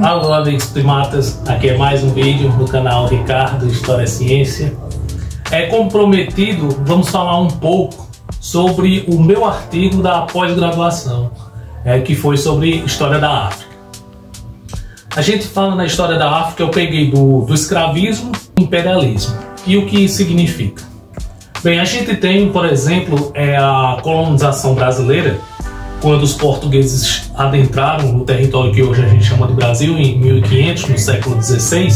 Alô, amigos primatas, aqui é mais um vídeo do canal Ricardo História Ciência. Como prometido, vamos falar um pouco sobre o meu artigo da pós-graduação, que foi sobre História da África. A gente fala na História da África, eu peguei do escravismo e imperialismo. E o que significa? Bem, a gente tem, por exemplo, a colonização brasileira, quando os portugueses adentraram no território que hoje a gente chama de Brasil, em 1500, no século XVI,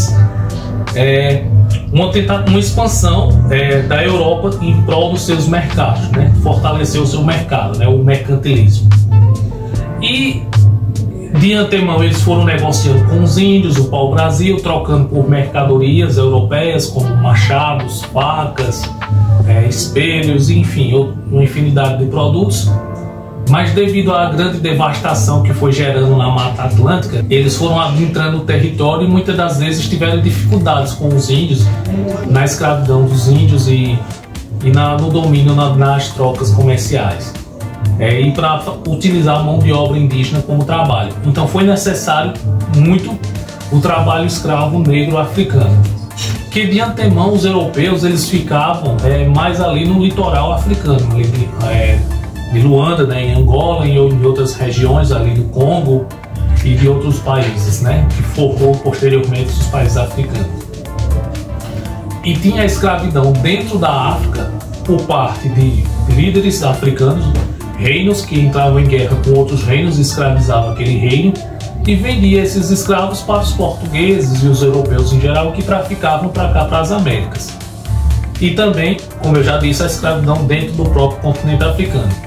uma expansão da Europa em prol dos seus mercados, né? Fortalecer o seu mercado, né? O mercantilismo. E de antemão eles foram negociando com os índios, o pau-brasil, trocando por mercadorias europeias como machados, facas, espelhos, enfim, uma infinidade de produtos. Mas devido à grande devastação que foi gerando na Mata Atlântica, eles foram adentrando o território e muitas das vezes tiveram dificuldades com os índios, na escravidão dos índios e no domínio nas trocas comerciais. E para utilizar a mão de obra indígena como trabalho. Então foi necessário muito o trabalho escravo negro africano. Que de antemão os europeus eles ficavam mais ali no litoral africano, ali de Luanda, né, em Angola e em outras regiões ali do Congo e de outros países, né, que formou posteriormente os países africanos. E tinha a escravidão dentro da África por parte de líderes africanos, reinos que entravam em guerra com outros reinos, escravizavam aquele reino e vendia esses escravos para os portugueses e os europeus em geral que traficavam para cá, para as Américas. E também, como eu já disse, a escravidão dentro do próprio continente africano.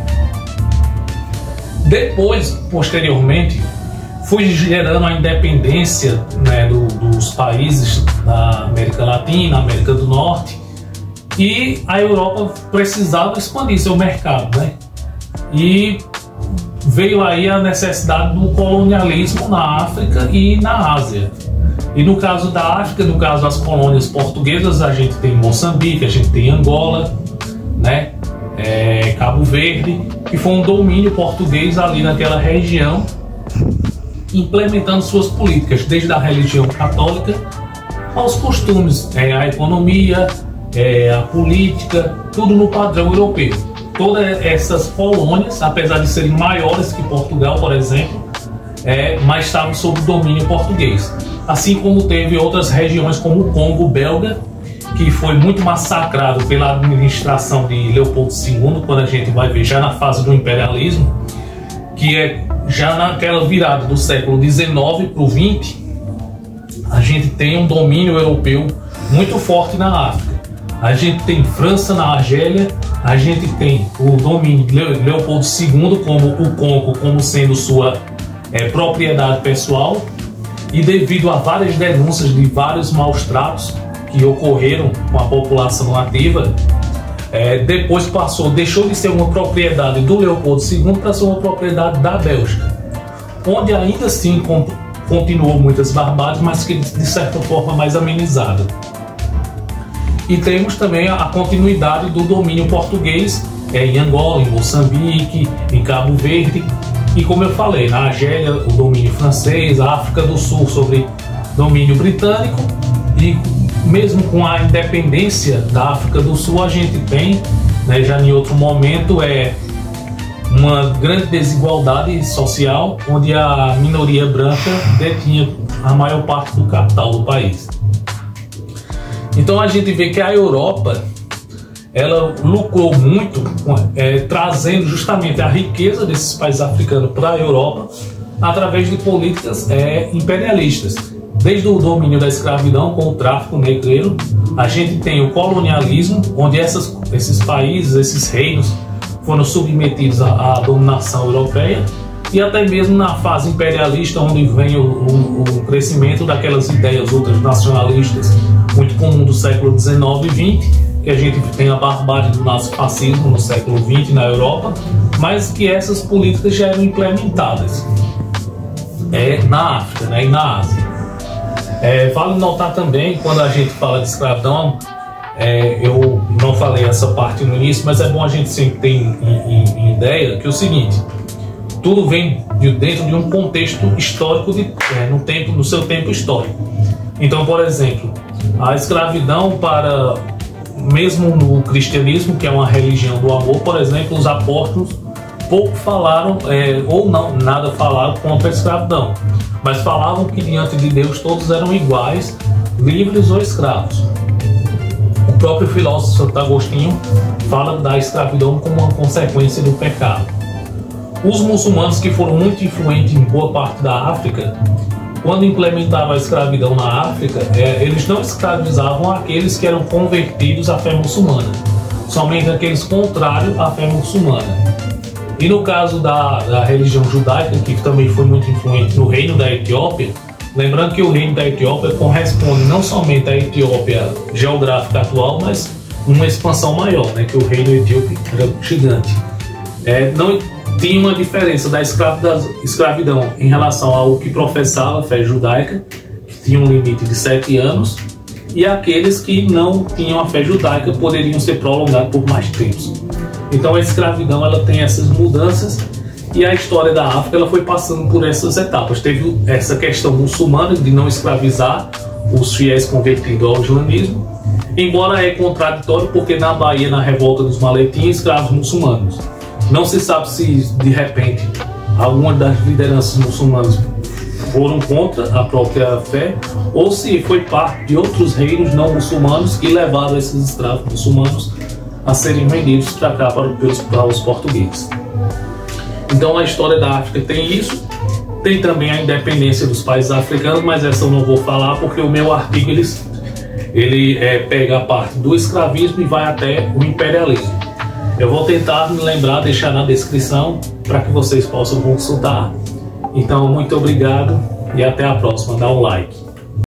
Depois, posteriormente, foi gerando a independência, né, dos países da América Latina, América do Norte, e a Europa precisava expandir seu mercado, né? E veio aí a necessidade do colonialismo na África e na Ásia. E no caso da África, no caso das colônias portuguesas, a gente tem Moçambique, a gente tem Angola, né? Cabo Verde, que foi um domínio português ali naquela região, implementando suas políticas, desde a religião católica aos costumes, a economia, a política, tudo no padrão europeu. Todas essas colônias, apesar de serem maiores que Portugal, por exemplo, mas estavam sob domínio português. Assim como teve outras regiões como o Congo belga, que foi muito massacrado pela administração de Leopoldo II, quando a gente vai ver já na fase do imperialismo, que já naquela virada do século XIX para o XX, a gente tem um domínio europeu muito forte na África. A gente tem França na Argélia, a gente tem o domínio de Leopoldo II como o Congo, como sendo sua propriedade pessoal, e devido a várias denúncias de vários maus tratos que ocorreram com a população nativa, depois deixou de ser uma propriedade do Leopoldo II para ser uma propriedade da Bélgica, onde ainda assim continuou muitas barbáries, mas que de certa forma mais amenizada. E temos também a continuidade do domínio português em Angola, em Moçambique, em Cabo Verde, e como eu falei, na Argélia o domínio francês, a África do Sul sobre domínio britânico, e mesmo com a independência da África do Sul a gente tem, né, já em outro momento, uma grande desigualdade social, onde a minoria branca detinha a maior parte do capital do país. Então a gente vê que a Europa ela lucrou muito trazendo justamente a riqueza desses países africanos para a Europa através de políticas imperialistas. Desde o domínio da escravidão com o tráfico negreiro, a gente tem o colonialismo, onde esses países, esses reinos foram submetidos à dominação europeia, e até mesmo na fase imperialista, onde vem o crescimento daquelas ideias ultranacionalistas muito comum do século XIX e XX, que a gente tem a barbárie do nazifascismo no século XX na Europa, mas que essas políticas já eram implementadas na África, né, e na Ásia. Vale notar também, quando a gente fala de escravidão, eu não falei essa parte no início, mas é bom a gente sempre ter em ideia que é o seguinte: tudo vem dentro de um contexto histórico, no seu tempo histórico. Então, por exemplo, a escravidão mesmo no cristianismo, que é uma religião do amor, por exemplo, os apóstolos pouco falaram, ou não, nada falaram contra a escravidão, mas falavam que diante de Deus todos eram iguais, livres ou escravos. O próprio filósofo Santo Agostinho fala da escravidão como uma consequência do pecado. Os muçulmanos, que foram muito influentes em boa parte da África, quando implementavam a escravidão na África, eles não escravizavam aqueles que eram convertidos à fé muçulmana, somente aqueles contrários à fé muçulmana. E no caso da religião judaica, que também foi muito influente no reino da Etiópia, lembrando que o reino da Etiópia corresponde não somente à Etiópia geográfica atual, mas uma expansão maior, né, que o reino etíope era gigante. Não tinha uma diferença da escravidão em relação ao que professava a fé judaica, que tinha um limite de 7 anos, e aqueles que não tinham a fé judaica poderiam ser prolongados por mais tempos. Então a escravidão ela tem essas mudanças, e a história da África ela foi passando por essas etapas. Teve essa questão muçulmana de não escravizar os fiéis convertidos ao islamismo, embora é contraditório porque na Bahia, na revolta dos maletins, escravos muçulmanos. Não se sabe se de repente alguma das lideranças muçulmanas foram contra a própria fé, ou se foi parte de outros reinos não muçulmanos que levaram esses escravos muçulmanos a serem vendidos para cá, para os portugueses. Então a história da África tem isso, tem também a independência dos países africanos, mas essa eu não vou falar porque o meu artigo ele pega a parte do escravismo e vai até o imperialismo. Eu vou tentar me lembrar, deixar na descrição para que vocês possam consultar. Então, muito obrigado e até a próxima. Dá um like.